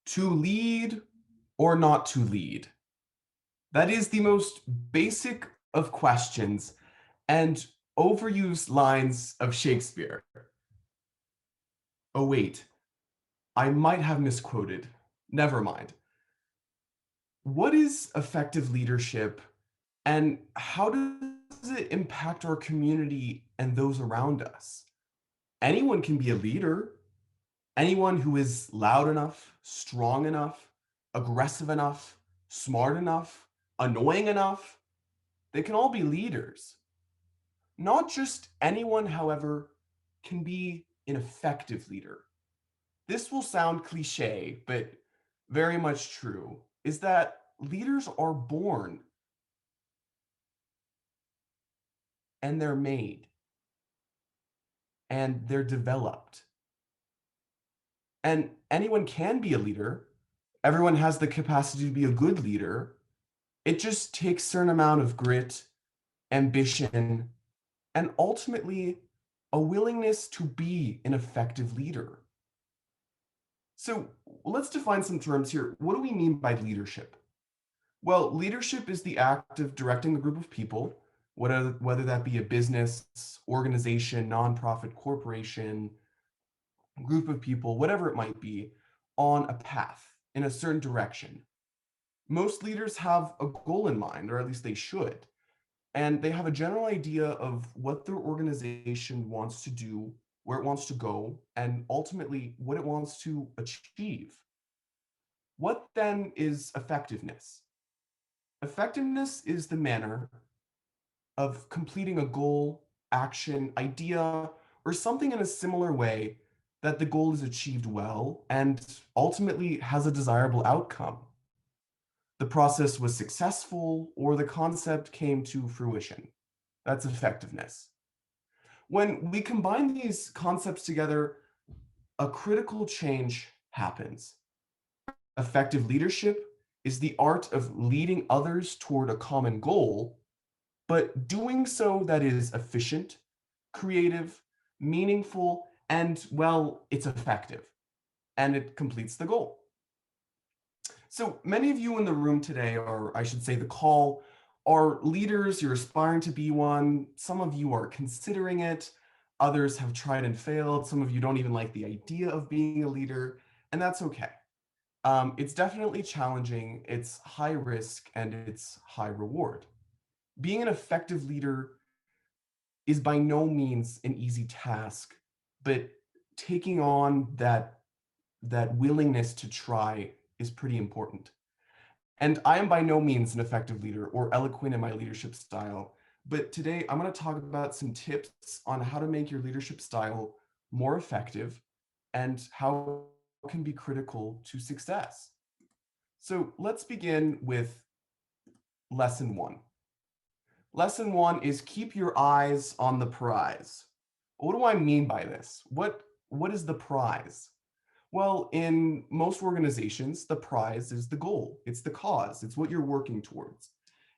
To lead or not to lead? That is the most basic of questions and overused lines of Shakespeare. Oh, wait, I might have misquoted. Never mind. What is effective leadership and how does it impact our community and those around us? Anyone can be a leader. Anyone who is loud enough, strong enough, aggressive enough, smart enough, annoying enough, they can all be leaders. Not just anyone, however, can be an effective leader. This will sound cliche, but very much true, is that leaders are born and they're made and they're developed. And anyone can be a leader. Everyone has the capacity to be a good leader. It just takes a certain amount of grit, ambition, and ultimately a willingness to be an effective leader. So let's define some terms here. What do we mean by leadership? Well, leadership is the act of directing a group of people, whether that be a business, organization, nonprofit, corporation, group of people, whatever it might be, on a path in a certain direction. Most leaders have a goal in mind, or at least they should, and they have a general idea of what their organization wants to do, where it wants to go, and ultimately what it wants to achieve. What then is effectiveness? Effectiveness is the manner of completing a goal, action, idea, or something in a similar way that the goal is achieved well and ultimately has a desirable outcome. The process was successful or the concept came to fruition. That's effectiveness. When we combine these concepts together, a critical change happens. Effective leadership is the art of leading others toward a common goal, but doing so that is efficient, creative, meaningful, and, well, it's effective, and it completes the goal. So many of you in the room today, or I should say the call, are leaders, you're aspiring to be one. Some of you are considering it. Others have tried and failed. Some of you don't even like the idea of being a leader, and that's okay. It's definitely challenging, it's high risk, and it's high reward. Being an effective leader is by no means an easy task, but taking on that willingness to try is pretty important. And I am by no means an effective leader or eloquent in my leadership style, but today I'm going to talk about some tips on how to make your leadership style more effective and how it can be critical to success. So let's begin with lesson one. Lesson one is keep your eyes on the prize. What do I mean by this? What is the prize? Well, in most organizations, the prize is the goal. It's the cause. It's what you're working towards.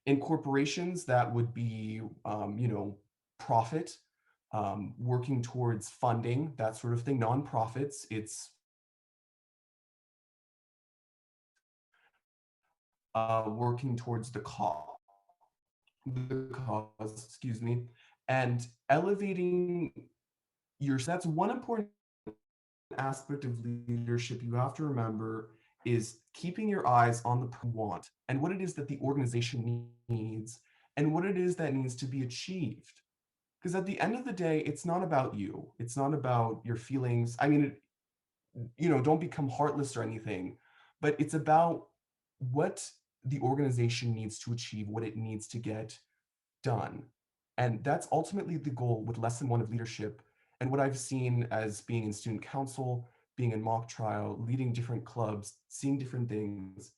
In corporations, that would be, profit, working towards funding, that sort of thing. Nonprofits, it's working towards the cause, excuse me, and elevating your. That's one important aspect of leadership you have to remember is keeping your eyes on the want and what it is that the organization needs and what it is that needs to be achieved. Because at the end of the day, it's not about you. It's not about your feelings. I mean, don't become heartless or anything, but it's about what the organization needs to achieve, what it needs to get done. And that's ultimately the goal with lesson one of leadership. And what I've seen as being in student council, being in mock trial, leading different clubs, seeing different things,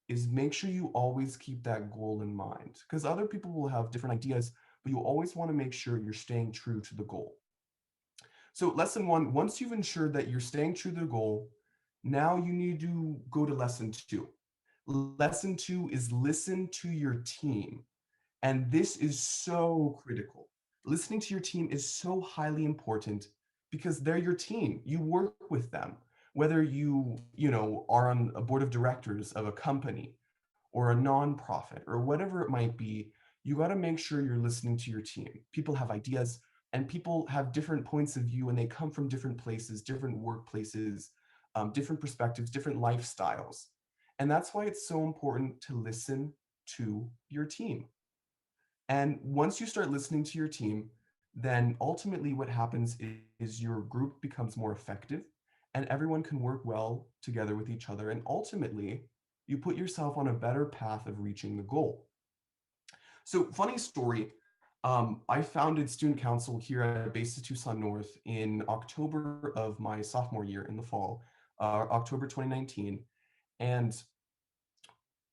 is make sure you always keep that goal in mind. Because other people will have different ideas, but you always want to make sure you're staying true to the goal. So lesson one, once you've ensured that you're staying true to the goal, now you need to go to lesson two. Lesson two is listen to your team. And this is so critical. Listening to your team is so highly important because they're your team. You work with them. Whether you are on a board of directors of a company or a nonprofit or whatever it might be, you got to make sure you're listening to your team. People have ideas and people have different points of view and they come from different places, different workplaces, different perspectives, different lifestyles. And that's why it's so important to listen to your team. And once you start listening to your team, then ultimately what happens is your group becomes more effective and everyone can work well together with each other. And ultimately, you put yourself on a better path of reaching the goal. So, funny story. I founded student council here at Base of Tucson North in October of my sophomore year in the fall, October 2019. And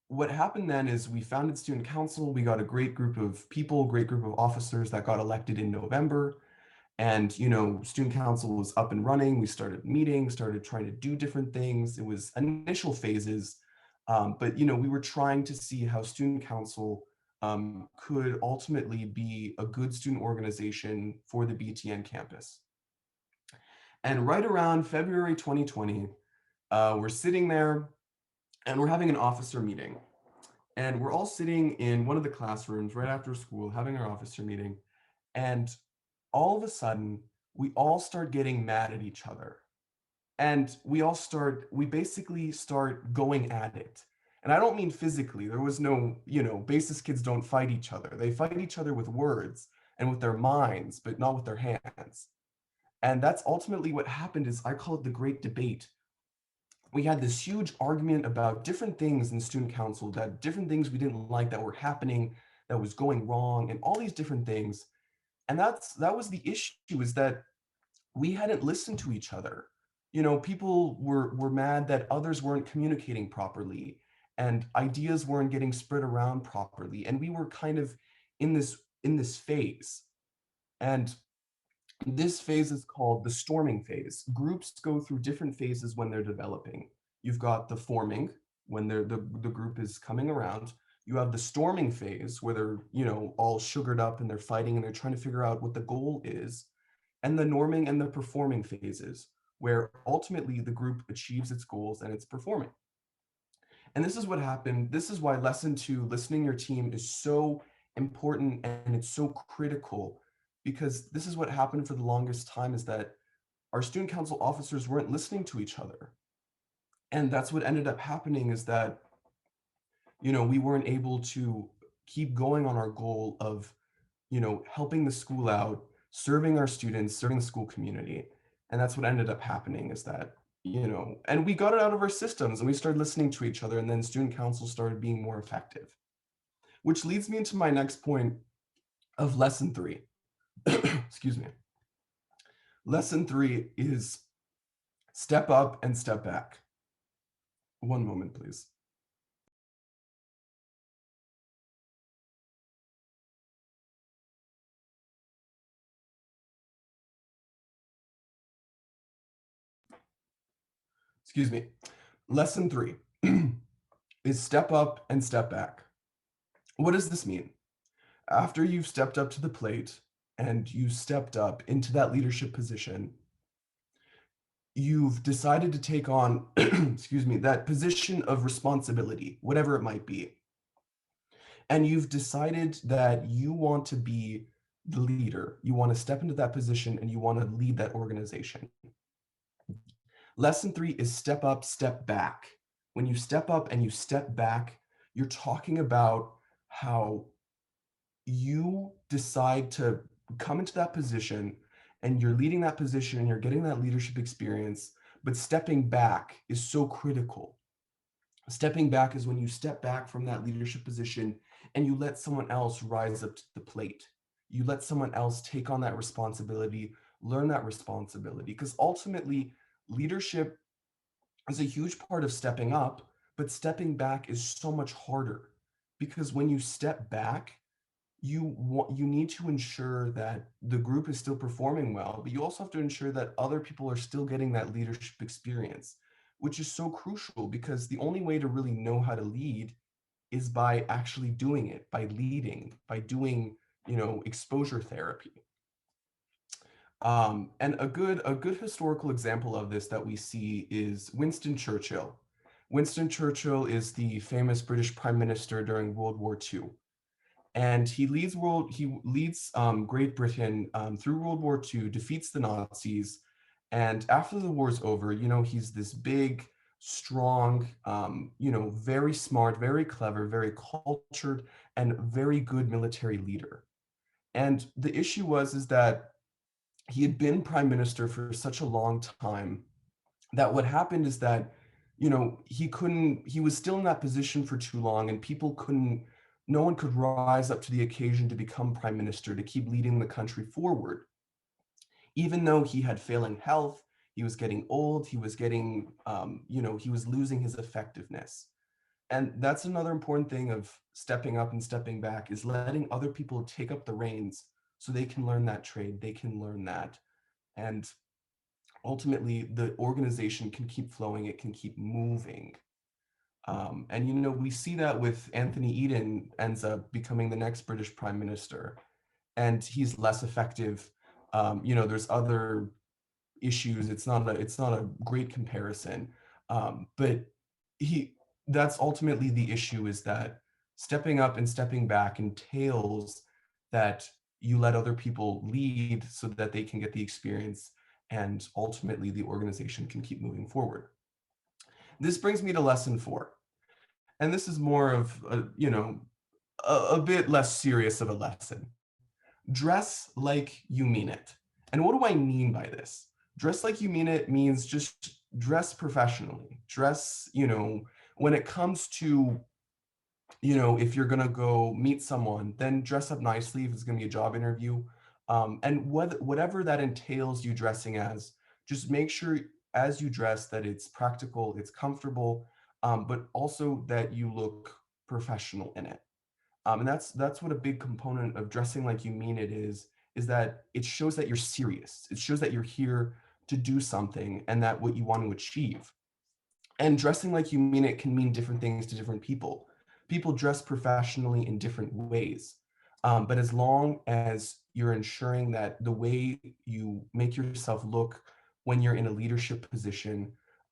what happened then is we founded student council. We got a great group of people, great group of officers that got elected in November. And, student council was up and running. We started meeting, started trying to do different things. It was initial phases, but, we were trying to see how student council could ultimately be a good student organization for the BTN campus. And right around February 2020, we're sitting there and we're having an officer meeting. And we're all sitting in one of the classrooms right after school having our officer meeting. And all of a sudden, we all start getting mad at each other. And we basically start going at it. And I don't mean physically. There was no, basis kids don't fight each other. They fight each other with words and with their minds, but not with their hands. And that's ultimately what happened is I call it the great debate. We had this huge argument about different things in student council, that different things we didn't like that were happening, that was going wrong, and all these different things. And that was the issue, is that we hadn't listened to each other. People were mad that others weren't communicating properly and ideas weren't getting spread around properly. And we were kind of in this phase. And this phase is called the storming phase. Groups go through different phases when they're developing. You've got the forming, when the group is coming around. You have the storming phase where they're, all sugared up and they're fighting and they're trying to figure out what the goal is. And the norming and the performing phases, where ultimately the group achieves its goals and it's performing. And this is what happened. This is why lesson 2, listening your team, is so important and it's so critical, because this is what happened for the longest time, is that our student council officers weren't listening to each other. And that's what ended up happening, is that, we weren't able to keep going on our goal of, helping the school out, serving our students, serving the school community. And that's what ended up happening, is that, and we got it out of our systems and we started listening to each other, and then student council started being more effective. Which leads me into my next point of lesson 3. Excuse me. Lesson 3 is step up and step back. One moment, please. Excuse me. Lesson 3 is step up and step back. What does this mean? After you've stepped up to the plate and you stepped up into that leadership position, you've decided to take on, excuse me, that position of responsibility, whatever it might be. And you've decided that you want to be the leader. You want to step into that position and you want to lead that organization. Lesson 3 is step up, step back. When you step up and you step back, you're talking about how you decide to come into that position and you're leading that position and you're getting that leadership experience, but stepping back is so critical. Stepping back is when you step back from that leadership position and you let someone else rise up to the plate. You let someone else take on that responsibility, learn that responsibility, because ultimately leadership is a huge part of stepping up, but stepping back is so much harder, because when you step back, you need to ensure that the group is still performing well, but you also have to ensure that other people are still getting that leadership experience, which is so crucial, because the only way to really know how to lead is by actually doing it, by leading, by doing, exposure therapy. And a good historical example of this that we see is Winston Churchill. Winston Churchill is the famous British Prime Minister during World War II, and he leads Great Britain through World War II, defeats the Nazis, and after the war's over, he's this big, strong, very smart, very clever, very cultured, and very good military leader. And the issue was is that he had been prime minister for such a long time that what happened is that he was still in that position for too long, and no one could rise up to the occasion to become prime minister to keep leading the country forward, even though he had failing health. He was getting old. He was getting he was losing his effectiveness. And that's another important thing of stepping up and stepping back, is letting other people take up the reins so they can learn that trade, they can learn that, and ultimately the organization can keep flowing, it can keep moving. And we see that with Anthony Eden ends up becoming the next British Prime Minister, and he's less effective. There's other issues. It's not a great comparison, but he that's ultimately the issue, is that stepping up and stepping back entails that you let other people lead so that they can get the experience, and ultimately the organization can keep moving forward. This brings me to lesson 4, and this is more of a bit less serious of a lesson. Dress like you mean it. And what do I mean by this? Dress like you mean it means just dress professionally. Dress, when it comes to, if you're going to go meet someone, then dress up nicely if it's going to be a job interview. And whatever that entails you dressing as, just make sure as you dress that it's practical, it's comfortable, but also that you look professional in it. And that's what a big component of dressing like you mean it is that it shows that you're serious. It shows that you're here to do something and that what you want to achieve. And dressing like you mean it can mean different things to different people. People dress professionally in different ways. But as long as you're ensuring that the way you make yourself look when you're in a leadership position,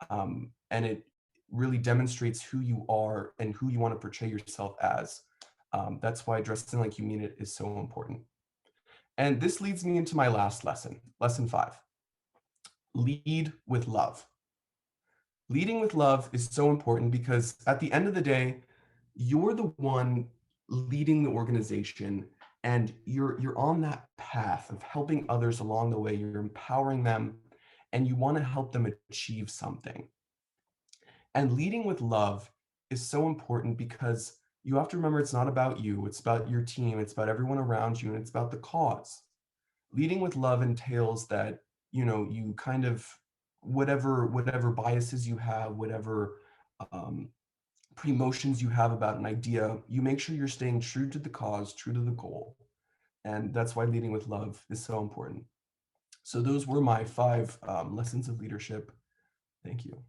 and it really demonstrates who you are and who you want to portray yourself as, that's why dressing like you mean it is so important. And this leads me into my last lesson, lesson 5. Lead with love. Leading with love is so important because at the end of the day, you're the one leading the organization, and you're on that path of helping others along the way. You're empowering them, and you want to help them achieve something. And leading with love is so important because you have to remember it's not about you, it's about your team, it's about everyone around you, and it's about the cause. Leading with love entails that, you kind of, whatever biases you have, whatever um, pre-motions you have about an idea, you make sure you're staying true to the cause, true to the goal. And that's why leading with love is so important. So those were my 5 lessons of leadership. Thank you.